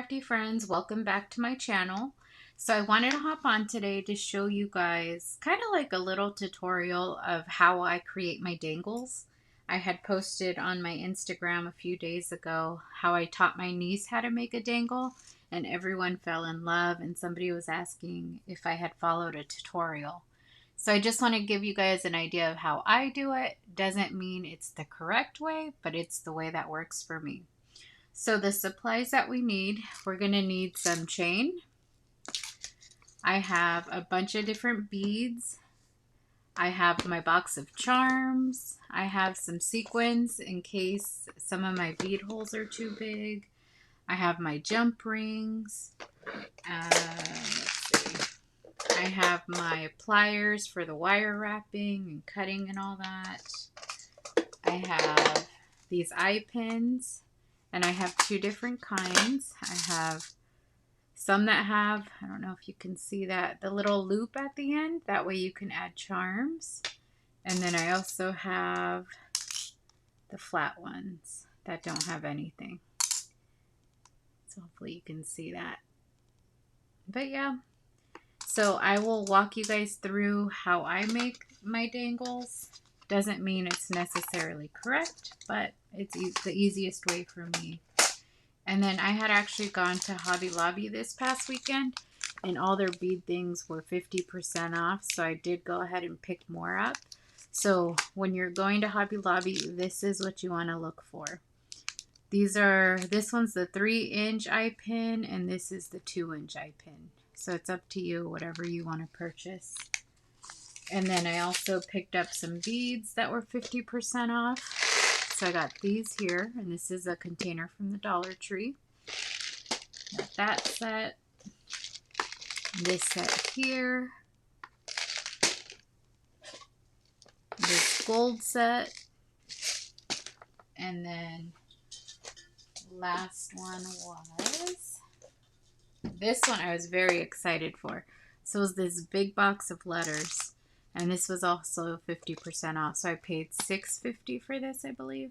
crafty friends, welcome back to my channel. So I wanted to hop on today to show you guys kind of like a little tutorial of how I create my dangles. I had posted on my Instagram a few days ago how I taught my niece how to make a dangle, and everyone fell in love, and somebody was asking if I had followed a tutorial. So I just want to give you guys an idea of how I do it. Doesn't mean it's the correct way, but it's the way that works for me. So the supplies that we need, we're going to need some chain. I have a bunch of different beads. I have my box of charms. I have some sequins in case some of my bead holes are too big. I have my jump rings. Let's see. I have my pliers for the wire wrapping and cutting and all that. I have these eye pins. And I have two different kinds. I have some that have, I don't know if you can see that, the little loop at the end. That way you can add charms. And then I also have the flat ones that don't have anything. So hopefully you can see that. But yeah, so I will walk you guys through how I make my dangles. Doesn't mean it's necessarily correct, but it's the easiest way for me. And then I had actually gone to Hobby Lobby this past weekend, and all their bead things were 50% off, so I did go ahead and pick more up. So when you're going to Hobby Lobby, this is what you want to look for. This one's the 3-inch eye pin, and this is the 2-inch eye pin. So it's up to you, whatever you want to purchase. And then I also picked up some beads that were 50% off. So I got these here, and this is a container from the Dollar Tree. Got that set. This set here. This gold set. And then last one was this one I was very excited for. So it was this big box of letters. And this was also 50% off. So I paid $6.50 for this, I believe.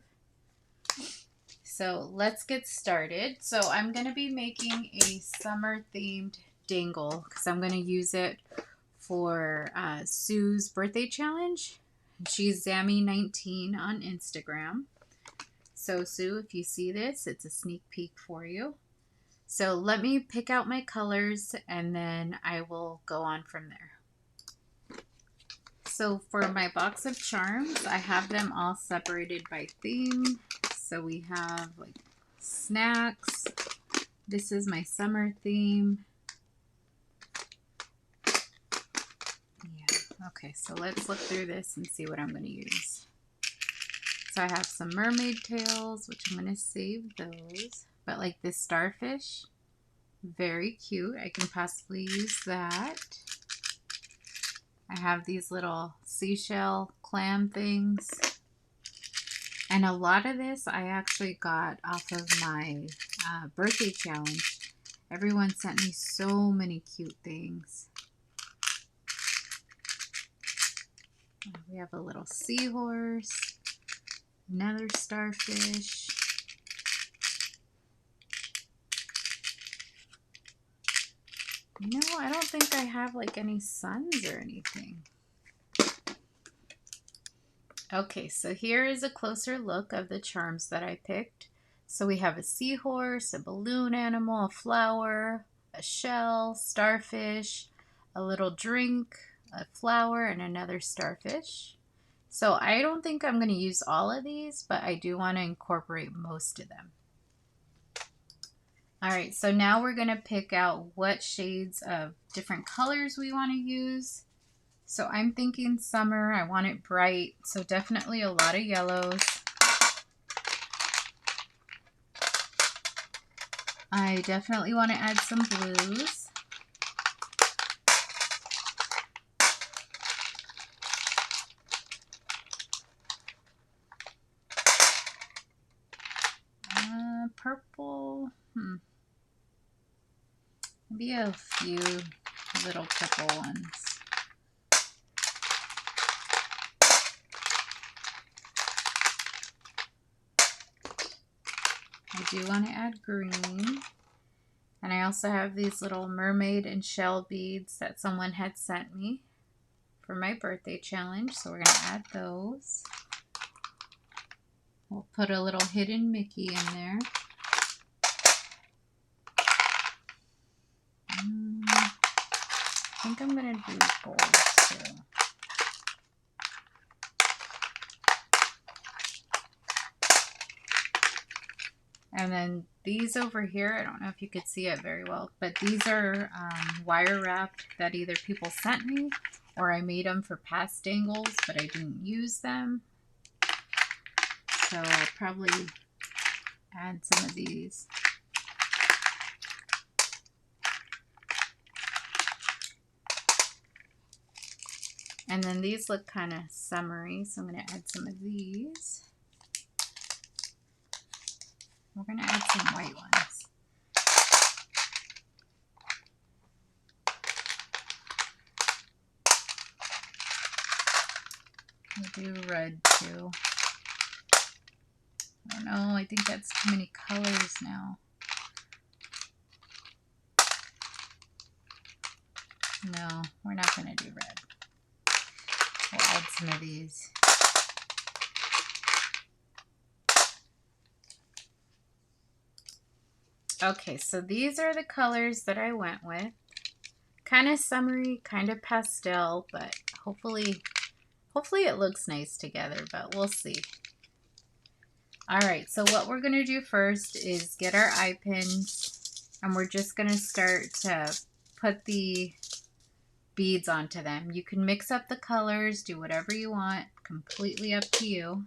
So let's get started. So I'm going to be making a summer themed dangle because I'm going to use it for Sue's birthday challenge. She's Zammy19 on Instagram. So Sue, if you see this, it's a sneak peek for you. So let me pick out my colors and then I will go on from there. So for my box of charms, I have them all separated by theme. So we have like snacks. This is my summer theme. Yeah, okay, so let's look through this and see what I'm going to use. So I have some mermaid tails, which I'm going to save those. But like this starfish, very cute. I can possibly use that. I have these little seashell clam things. And a lot of this I actually got off of my birthday challenge. Everyone sent me so many cute things. We have a little seahorse, another starfish. No, I don't think I have like any suns or anything. Okay, so here is a closer look of the charms that I picked. So we have a seahorse, a balloon animal, a flower, a shell, starfish, a little drink, a flower, and another starfish. So I don't think I'm going to use all of these, but I do want to incorporate most of them. All right, so now we're going to pick out what shades of different colors we want to use. So I'm thinking summer, I want it bright, so definitely a lot of yellows. I definitely want to add some blues. Purple, maybe a few little purple ones. I do want to add green. And I also have these little mermaid and shell beads that someone had sent me for my birthday challenge. So we're going to add those. We'll put a little hidden Mickey in there. I think I'm going to do gold too. And then these over here, I don't know if you could see it very well, but these are wire wrapped that either people sent me or I made them for past dangles, but I didn't use them. So I'll probably add some of these. And then these look kind of summery, so I'm going to add some of these. We're going to add some white ones. We'll do red too. I don't know, I think that's too many colors now. No, we're not going to do red. We'll add some of these. Okay, so these are the colors that I went with. Kind of summery, kind of pastel, but hopefully it looks nice together, but we'll see. All right, so what we're gonna do first is get our eye pins, and we're just gonna start to put the beads onto them. You can mix up the colors, do whatever you want, completely up to you.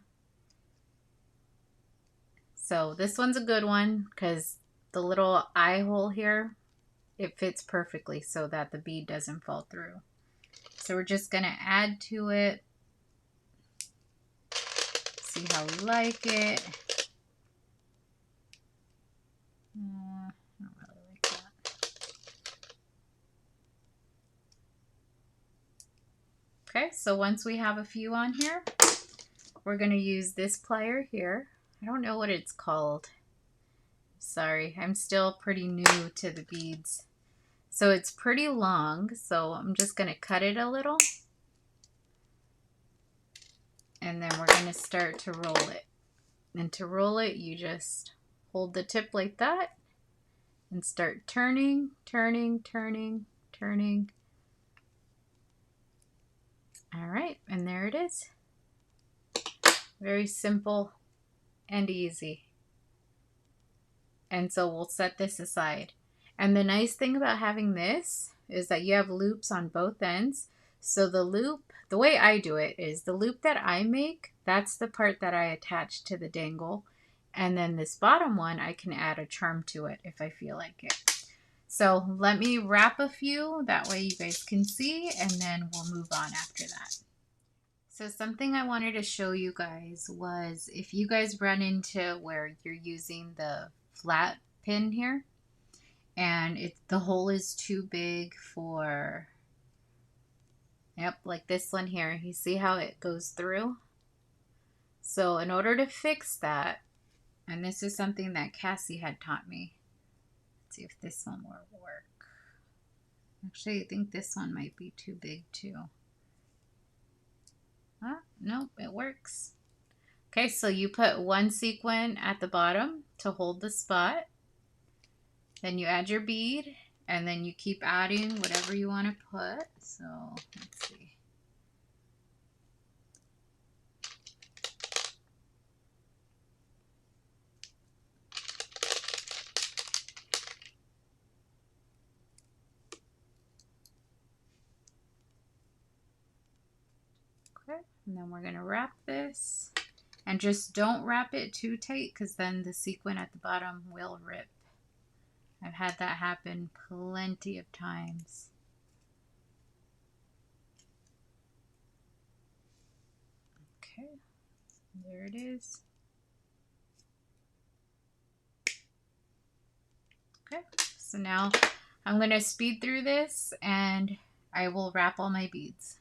So this one's a good one because the little eye hole here, it fits perfectly so that the bead doesn't fall through. So we're just going to add to it. See how we like it. I don't really like that. Okay, so once we have a few on here, we're going to use this plier here. I don't know what it's called. Sorry, I'm still pretty new to the beads. So it's pretty long, so I'm just going to cut it a little. And then we're going to start to roll it. And to roll it, you just hold the tip like that and start turning, turning, turning, turning. All right, and there it is. Very simple and easy. And so we'll set this aside. And the nice thing about having this is that you have loops on both ends. So the loop, the way I do it is the loop that I make, that's the part that I attach to the dangle. And then this bottom one, I can add a charm to it if I feel like it. So let me wrap a few, that way you guys can see, and then we'll move on after that. So something I wanted to show you guys was if you guys run into where you're using the flat pin here and the hole is too big for, yep, like this one here, you see how it goes through? So in order to fix that, and this is something that Cassie had taught me, let's see if this one will work. Actually, I think this one might be too big too. Nope, it works. Okay, so you put one sequin at the bottom to hold the spot. Then you add your bead, and then you keep adding whatever you want to put. So let's see. Okay, and then we're going to wrap this. And just don't wrap it too tight because then the sequin at the bottom will rip. I've had that happen plenty of times. Okay, there it is. Okay, so now I'm going to speed through this and I will wrap all my beads.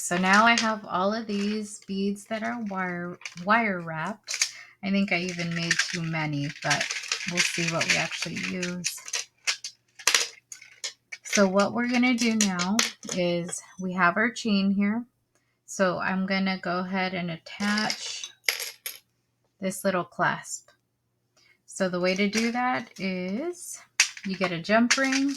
so now I have all of these beads that are wire wrapped. I think I even made too many, but we'll see what we actually use. So what we're gonna do now is we have our chain here. So I'm gonna go ahead and attach this little clasp. So the way to do that is you get a jump ring.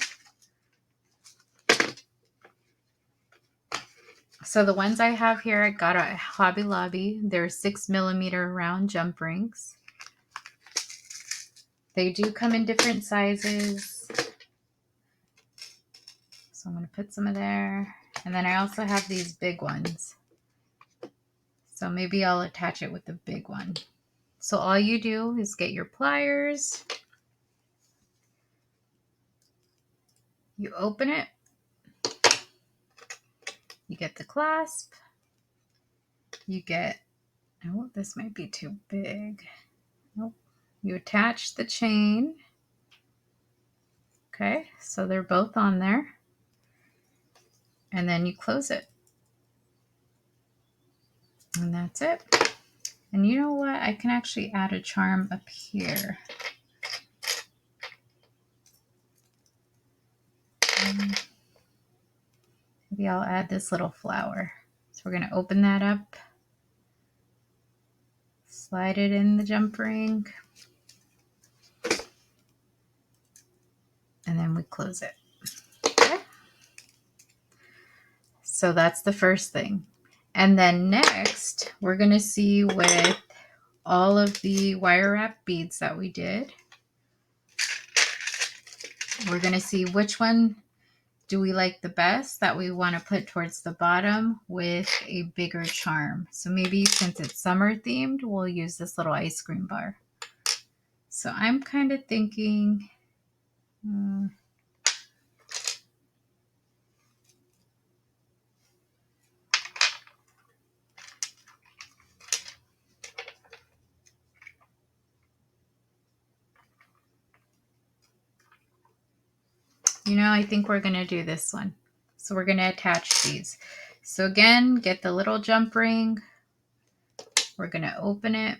So the ones I have here, I got at Hobby Lobby. They're 6mm round jump rings. They do come in different sizes. So I'm going to put some of there. And then I also have these big ones. So maybe I'll attach it with the big one. So all you do is get your pliers. You open it. You get the clasp. You get, oh, this might be too big. Nope. You attach the chain. Okay, so they're both on there. And then you close it. And that's it. And you know what? I can actually add a charm up here. Maybe I'll add this little flower. So we're going to open that up. Slide it in the jump ring. And then we close it. Okay. So that's the first thing. And then next, we're going to see with all of the wire wrap beads that we did. We're going to see which one do we like the best that we want to put towards the bottom with a bigger charm. So maybe since it's summer themed, we'll use this little ice cream bar. So I'm kind of thinking, I think we're going to do this one. So we're going to attach these. So again, get the little jump ring. We're going to open it.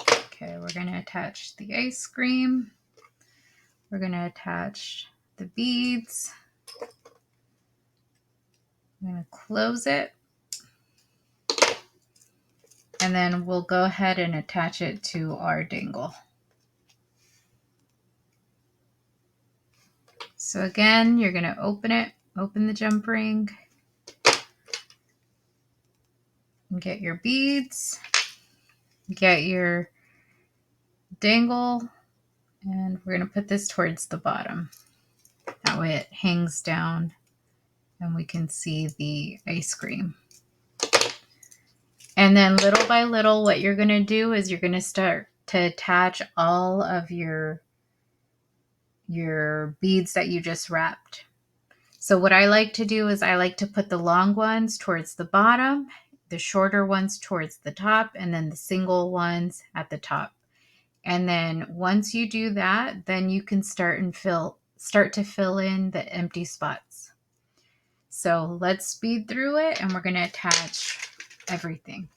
Okay, we're going to attach the ice cream. We're going to attach the beads. I'm going to close it. And then we'll go ahead and attach it to our dangle. So again, you're going to open it, open the jump ring, and get your beads, get your dangle, and we're going to put this towards the bottom. That way it hangs down and we can see the ice cream. And then little by little, what you're going to do is you're going to start to attach all of your beads that you just wrapped. So what I like to do is I like to put the long ones towards the bottom, the shorter ones towards the top, and then the single ones at the top. And then once you do that, then you can start to fill in the empty spots. So let's speed through it and we're going to attach everything.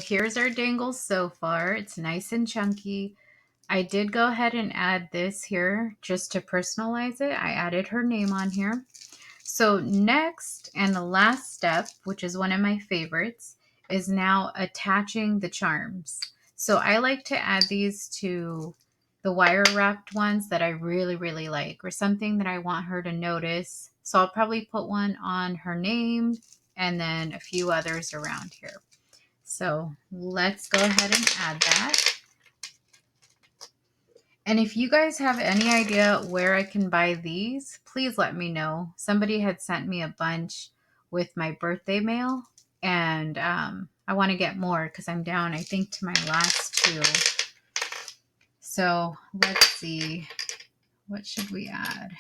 here's our dangle so far. It's nice and chunky. I did go ahead and add this here just to personalize it. I added her name on here. So next and the last step, which is one of my favorites, is now attaching the charms. So I like to add these to the wire wrapped ones that I really, really like, or something that I want her to notice. So I'll probably put one on her name and then a few others around here. So let's go ahead and add that. And if you guys have any idea where I can buy these, please let me know. Somebody had sent me a bunch with my birthday mail, and I want to get more because I'm down, I think, to my last two. So let's see. What should we add?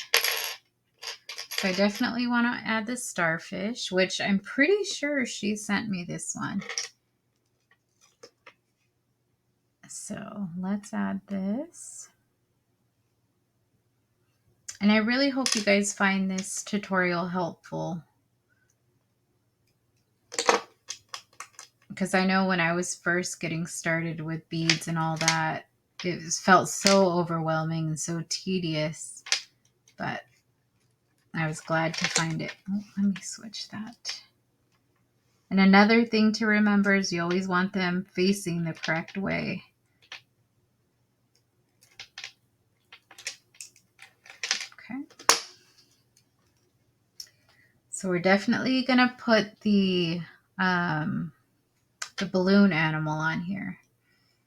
So I definitely want to add the starfish, which I'm pretty sure she sent me this one. So let's add this. And I really hope you guys find this tutorial helpful, because I know when I was first getting started with beads and all that, it felt so overwhelming and so tedious, but I was glad to find it. Oh, let me switch that. And another thing to remember is you always want them facing the correct way. Okay. So we're definitely going to put the balloon animal on here.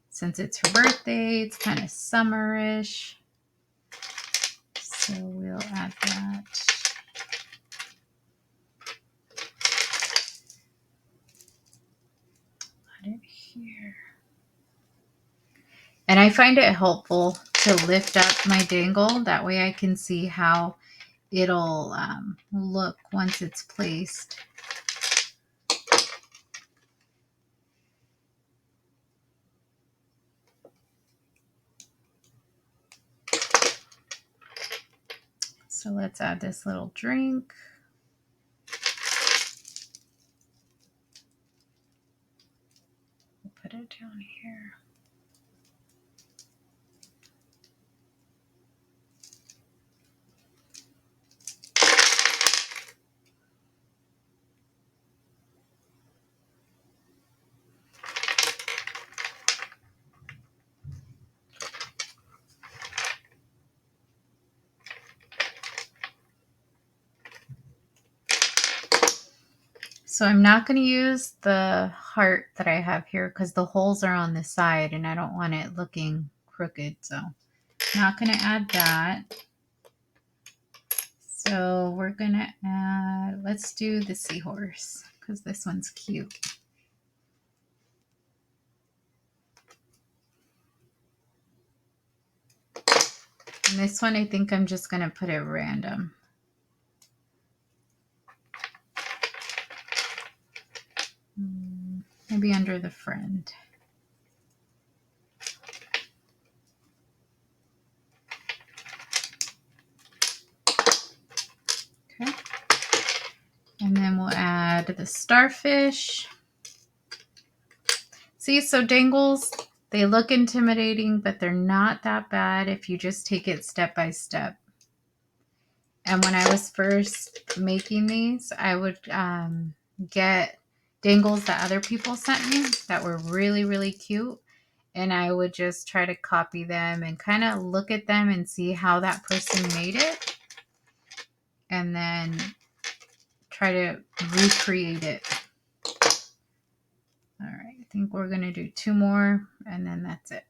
Since it's her birthday, it's kind of summerish. So we'll add that. Add it here. And I find it helpful to lift up my dangle. That way I can see how it'll look once it's placed. So let's add this little drink. We'll put it down here. So I'm not going to use the heart that I have here because the holes are on the side and I don't want it looking crooked. So I'm not going to add that. So we're going to add, let's do the seahorse because this one's cute. And this one, I think I'm just going to put it random. Maybe under the friend. Okay. And then we'll add the starfish. See, so dangles, they look intimidating, but they're not that bad if you just take it step by step. And when I was first making these, I would get dangles that other people sent me that were really, really cute. And I would just try to copy them and kind of look at them and see how that person made it. And then try to recreate it. All right, I think we're going to do 2 more and then that's it.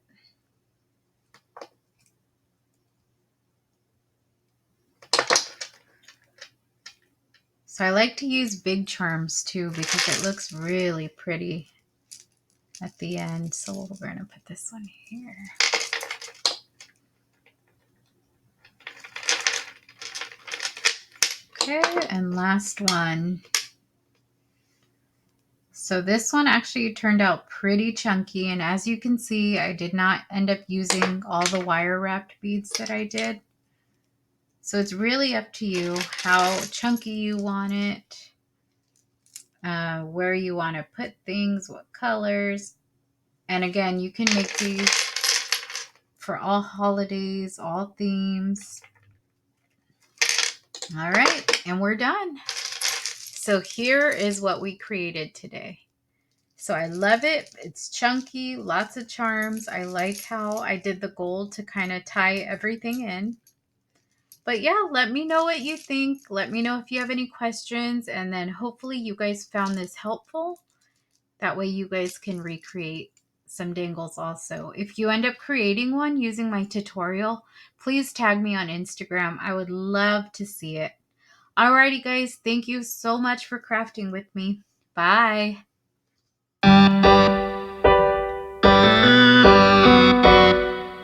So I like to use big charms too because it looks really pretty at the end. So we're going to put this one here. Okay, and last one. So this one actually turned out pretty chunky, and as you can see, I did not end up using all the wire wrapped beads that I did. So it's really up to you how chunky you want it, where you want to put things, what colors. And again, you can make these for all holidays, all themes. All right, and we're done. So here is what we created today. So I love it. It's chunky, lots of charms. I like how I did the gold to kind of tie everything in. But yeah, let me know what you think. Let me know if you have any questions. And then hopefully you guys found this helpful. That way you guys can recreate some dangles also. If you end up creating one using my tutorial, please tag me on Instagram. I would love to see it. Alrighty guys, thank you so much for crafting with me. Bye.